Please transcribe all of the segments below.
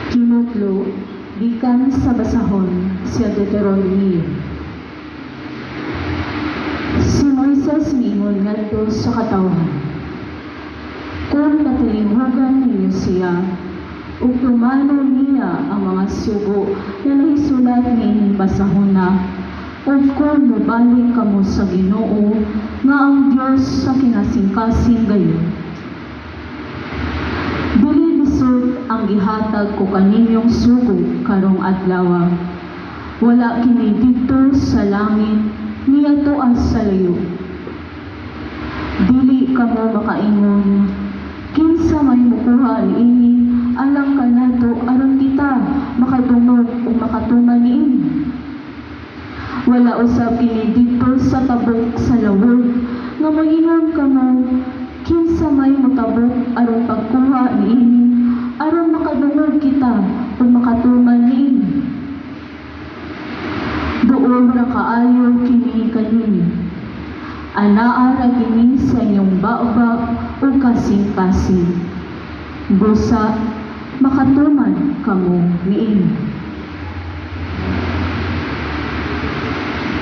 Kinutlo, gikan sa basahon sa Deuteronomy. Si Moises miingon ngadto sa katawhan, kung natalinghugan ninyo siya, ug tumanaw niya ang mga sugo na nahisulat niining basahon na, ug kung mubalik kamo sa Ginoo nga ang Dios sa kinasingkasing gayon. Dili bisud ang gihatag ko kaninyong sugo karong adlaw. Wala kini didto sa langit niadto sa layo. Dili kamo makaingon, kinsa may mukuha niini alang kanato aron kita makadungog o makatuman niini. Wala usab kini didto sa tabok sa lawod nga moingon kamo, kinsa may mutabok aron pagkuha niini aron makadungog kita o makatuman niini. Duol ra kaayo kini kanini. Anaa ra kini sa inyong baobab o kasing-kasing. Busa makatuman kamo niini.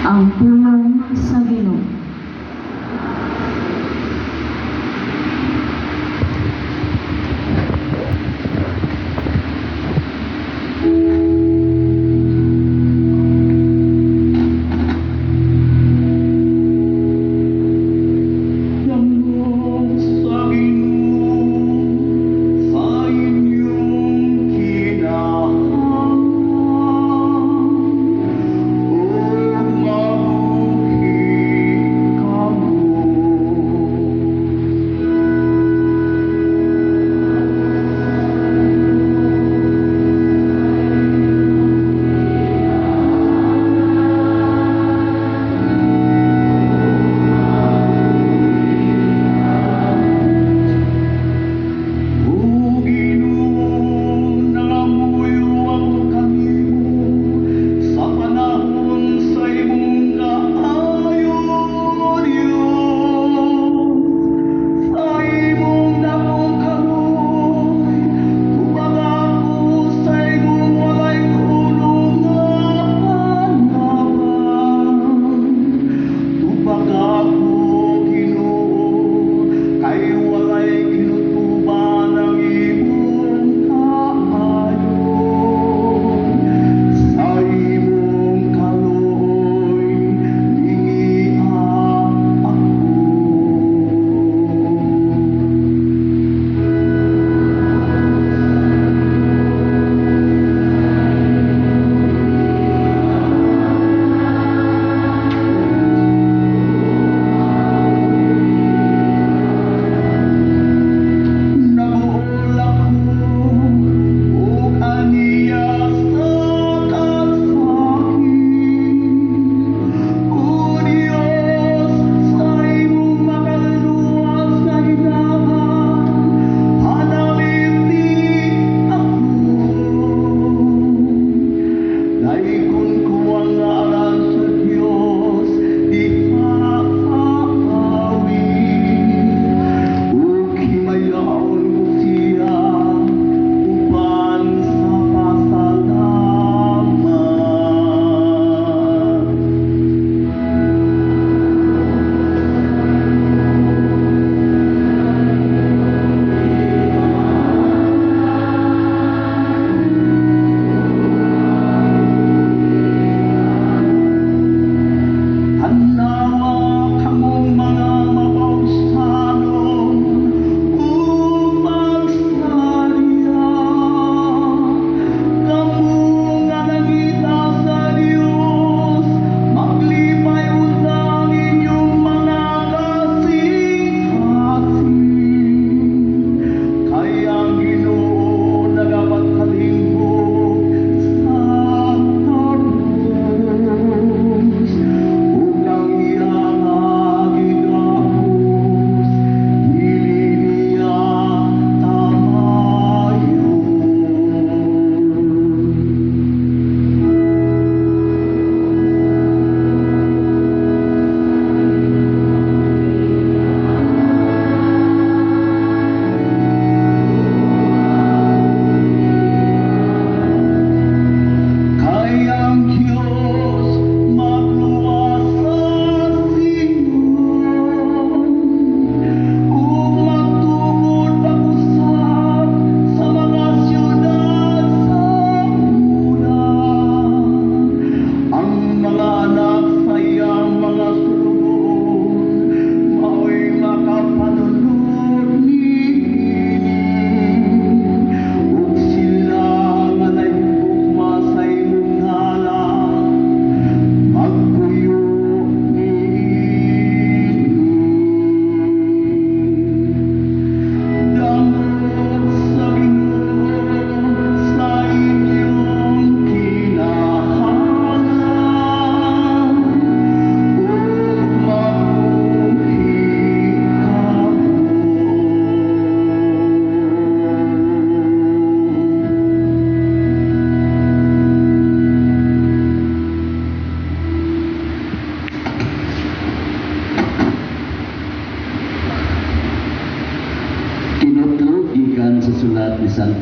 Ang pulong sa Ginoo. Mabuhi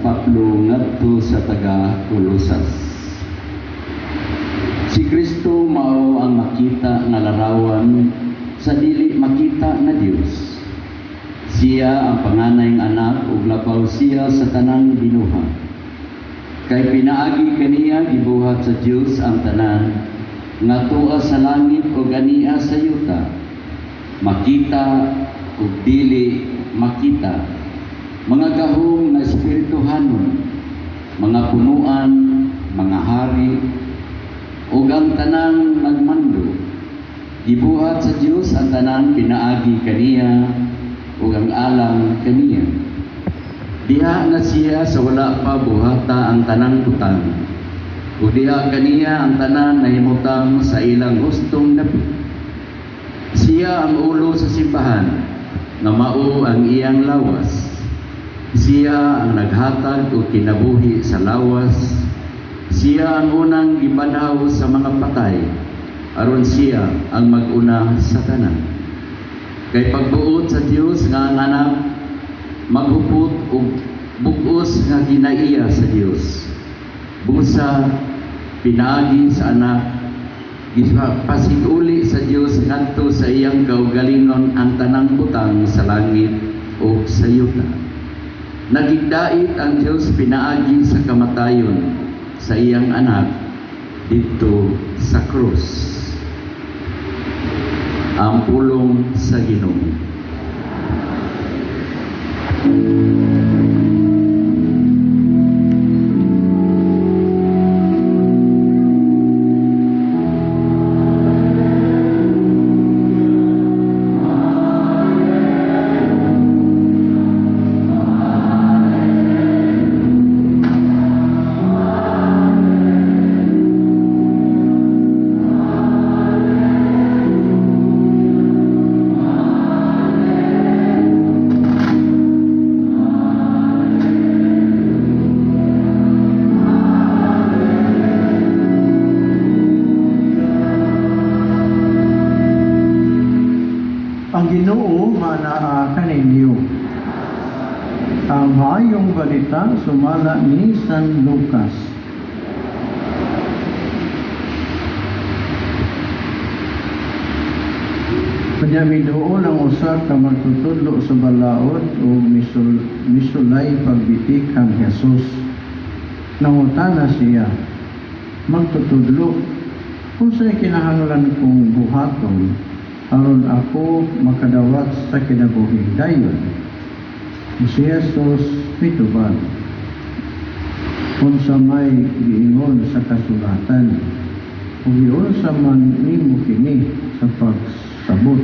Pablo ngadto sa taga Colosas. Si Kristo mao ang makita nga larawan sa dili makita na Dios. Siya ang panganayng anak ug labaw siya sa tanang binuha. Kay pinaagi kaniya gibuhat sa Dios ang tanan nga tuwa sa langit ug ania sa yuta. Makita ug dili makita. Mga gahong nga espirituhanon, mga punuan, mga hari, ug ang tanang nagmando. Gibuhat sa Dios ang tanang pinaagi kaniya ug ang alang kaniya. Diha na siya sa wala pa buhata ang tanang butang. Ug diha kaniya ang tanan nahimutang sa ilang gustong dapit. Siya ang ulo sa simbahan, nga mao ang iyang lawas. Siya ang naghatag o kinabuhi sa lawas. Siya ang unang gibanaw sa mga patay, aron siya ang mag-una sa tanan. Kay pagbuot sa Dios nga ang anak, maghupot og bug-os nga ginaiya sa Dios. Busa pinaagi sa anak, pasiguli sa Dios ngadto sa iyang kaugalingon ang tanang butang sa langit o sa yuta. Nagigdait ang Dios pinaagi sa kamatayon sa iyang anak dito sa krus. Ang pulong sa Ginoo. Ang Ginoo manaa kaninyo. Ang maayong balita sumala ni San Lucas. Panyamidoon ang usa ka magtutudlo sa balaod o misulay pagbitik kang Jesus. Nangutana siya, magtutudlo, kung sa'y kinahanglan kong buhaton, aron ako makadawat sa kinabuhing dayon. Si Jesus mitubag, kung sa may giingon sa kasulatan, kung iyon sa man nimo kini sa pagsabot.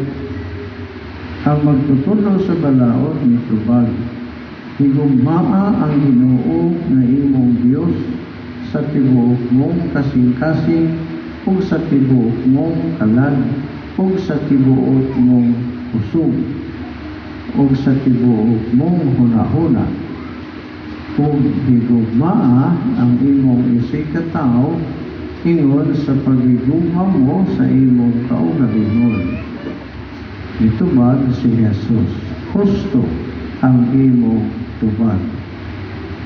Ang magtutudlo sa balaod mitubag, higugmaa ang Ginoo na imong Dios sa tibuok mong kasing-kasing ug sa tibuok mong kalag ug sa tibuok mong usog ug sa tibuok mong hunahuna ug higugmaa ang imong isig katao ingon sa pagigugma mo sa imong kaugalingon. Mitubag si Jesus, husto ang imong tubag.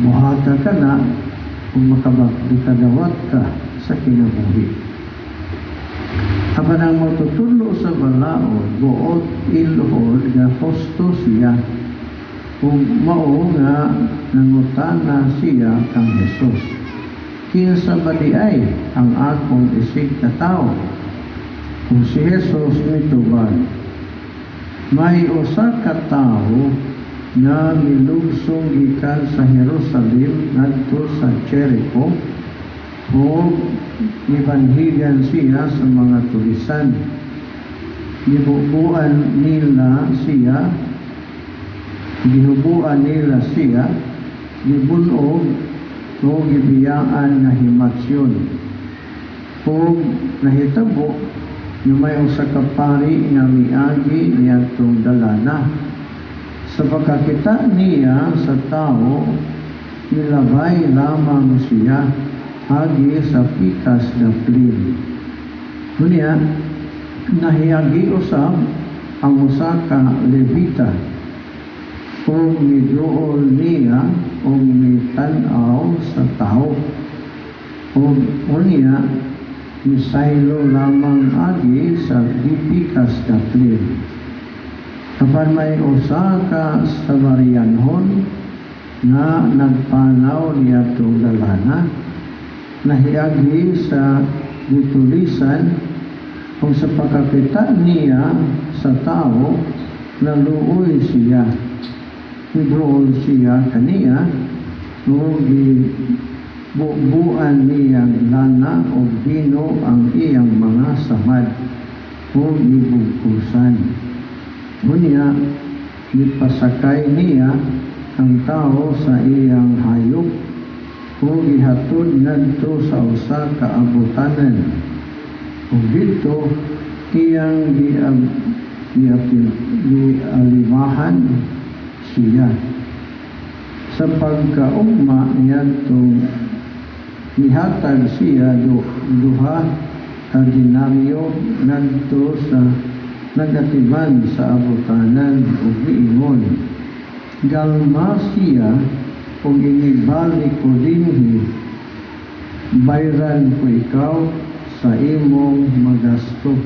Buhata ka na kung makadawat ka sa kinabuhi. Apan ang matutudlo sa balaod, buot iluhod nga husto siya, kung mao nga nangutana siya kang Jesus. Kinsa ba di ay ang akong isig na tao? Kung si Jesus mitubag, may usa ka tao na milugsong gikan sa Jerusalem ngadto sa Jericho o ibanhigan siya sa mga tulisan. Ginubuan nila siya, gibunog o gibiyaan na himatsyon. O nahitabo, yung may usa ka pari nga miagi niyadtong dalana. Sa pagkakita niya sa tao, nilabay lamang siya agi sa pikas na plin. Kunya, nahiyagi usab ang usa ka Levita o ug miduol niya ug mitanaw sa tao. Ug unya misaylo lamang agi sa gipikas kaplin. Kapan may usa ka Samarianhon nga nagpanaw niya itong dalana, nahiagi sa gitulisan, kung sa pagkakita niya sa tao, naluoy siya. Iduol siya kaniya, o bubuan niyang lana o bino ang iyang mga samad o ibugkusan. Unya, ipasakay niya ang tao sa iyang hayop o ihatod ngadto sa usa ka abutanan. O dito iyang gialimahan siya. Sa pagkaugma niyadtong nihatag siya duha ka dinaryo ngadto sa nagatiman sa abutanan ug niingon, galma siya kung inibalik ko dinhi, bayran ko ikaw sa imong magasto.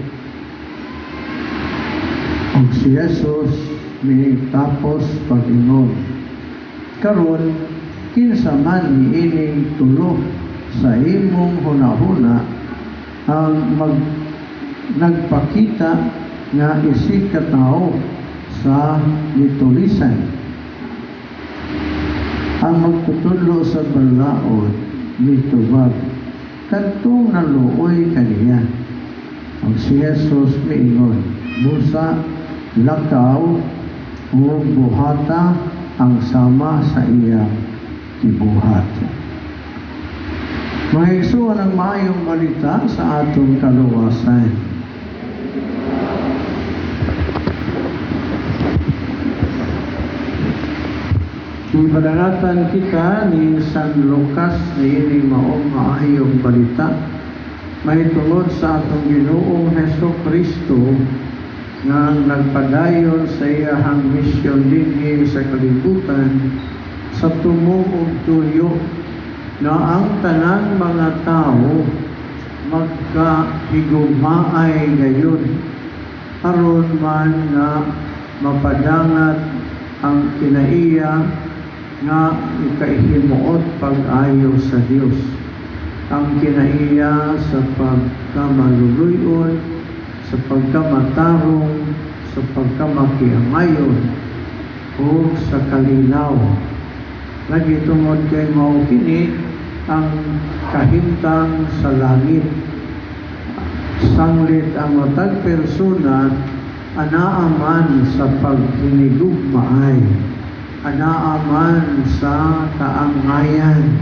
Ug si Jesus may tapos pag-ingon, karon kinsa man niining tulo sa imong hunahuna ang nagpakita nga isig ka tao sa litulisan. Ang magtutudlo sa balaod mitubag kadtong naluoy kaniya. Ang si Jesus miingon, busa, lakaw o buhata ang sama sa iyang ibuhat. Mahigsuon ang maayong balita sa atong kaluwasan. Ibadaratan kita ni San Lucas na ining maong maayong balita may tungod sa atong Ginoong Hesukristo nga nagpadayon sa iyahang misyon dinhi sa kalibutan sa tumong ug tuyo na ang tanang mga tao magkahigugmaay gayon aron man nga mapadangat ang kinaiya nga ikaihimuot pag-ayo sa Dios, ang kinaiya sa pagkamaluluyon, sa pagkamatarong, sa pagkamakiangayon o sa kalinaw. Lagi tungod kay mao kini ang kahimtang sa langit. Sanglit ang matag persona anaaman sa paghinigugmaay, anaaman sa kaangayan,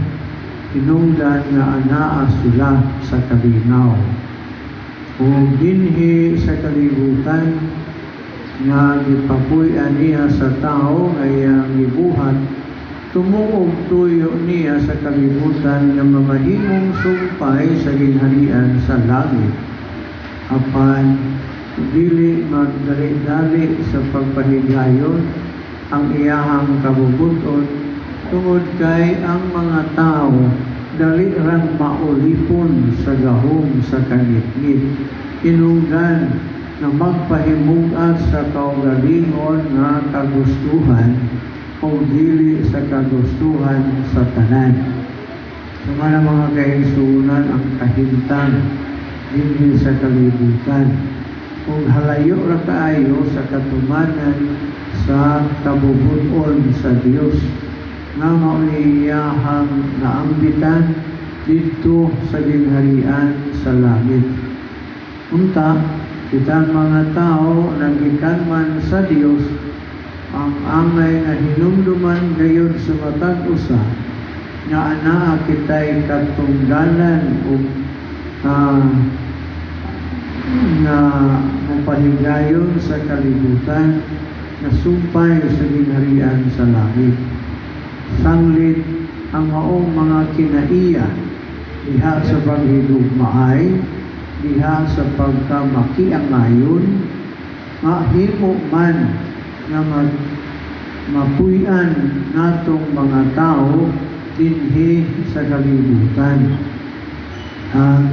hinungdan nga anaa sila sa kalinaw. O dinhi sa kalibutan nga gipapuy-an niya sa tao nga iyang gibuhat, tumuog tuyo niya sa kalibutan nga mamahimong sumpay sa ginharian sa langit. Apan dili magdali-dali sa pagpahigayon ang iyahang kabubuton tungod kay ang mga tao dali rang maulipon sa gahom sa kangitngit, inungdan na magpahimugat sa kaugalingon nga kagustuhan o dili sa kagustuhan sa tanan. Sa mga kaigsunan ang kahintang dinhi sa kalibutan kung halayo ra kaayo sa katumanan sa kabubuton sa Dios nga mauliyahang naambitan dito sa ginharian sa langit. Unta, kitang mga tao naggikan man sa Dios ang angay nga hinumduman gayon sa matag usa nga anaa kitay katunggalan o na mapahigayon sa kalibutan na sumpay sa ginharian sa langit. Sanglit ang maong mga kinaiya diha sa paghigugmaay, diha sa pagkamakiangayon, mahimo man nga mapuy-an natong mga tao dinhi sa kalibutan. Ang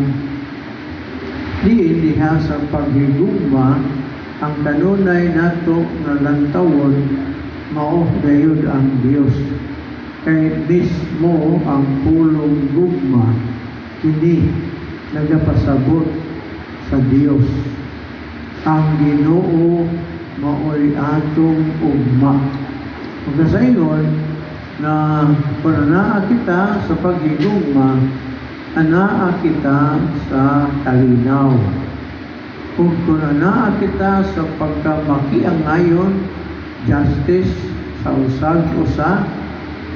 diha sa paghigugma ang kanunay nato nga lantawon mao gayud ang Dios. Kay mismo ang pulong gugma kini nagapasabot sa Dios. Ang Ginoo mao'y atong ugma. Kung kasaingon na kung anaa kita sa paghigugma, anaa kita sa kalinaw. Kung anaa kita sa pagkamakiangayon, justice sa usag-usa,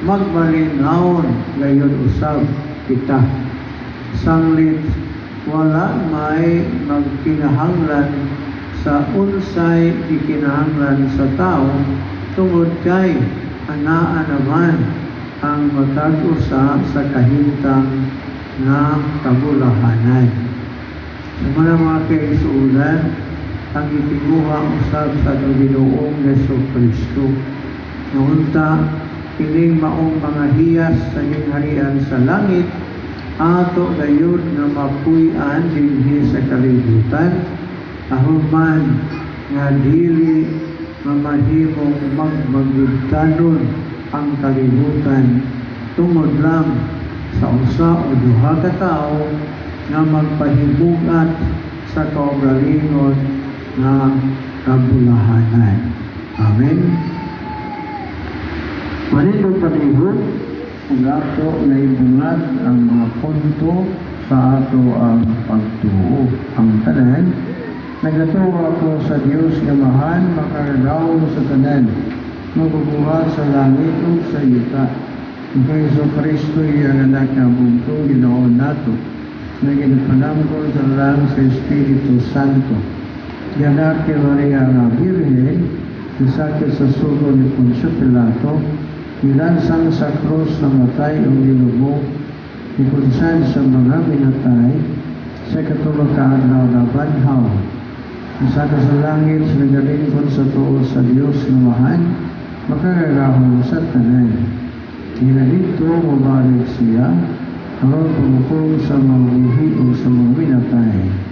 magmalinawon gayon usab kita. Sanglit wala may magkinahanglan sa unsay gikinahanglan sa tao tungod kay anaa naman ang matag-usa sa kahintang na kabulahanan. Sa mga kaigsuulan, ang itinguha usab sa atong Ginoong Jesucristo. Ngunta kining maong mga hiyas sa gingharian sa langit ato gayud na mapuy-an dinhi sa kalibutan, ahuman nga dili mamahimong magmagudtanon ang kalibutan tungod lang sa usa o duha ka tawo nga magpahimugat sa kaugalingon nga kabulahanan. Amen. Manindong palihog, kung ato na ibungad ang mga punto sa ato ang pagtuo. Ang tanan, nagatuwa ko sa Diyos nga mahan, makaradaw sa tanan, magbubuhat sa langit o sa yuta. Ang Kristo Kristo ang anak na bugtong Ginoon nato, na ginpanamkol sa lang sa Espiritu Santo. Yanak kay Maria nga Birhen, isakit sa sugo ni Poncio Pilato, ilansang sa krus na matay ang linubog, ikunsan sa mga minatay, sa katulog kaadlaw na banhaw. Isaka sa langit, sa nagalingkod sa tuo sa Diyos na mahan, makagagahon sa tanan. Ginalito mabalik siya, aron pumukong sa mga uhi o sa mga minatay.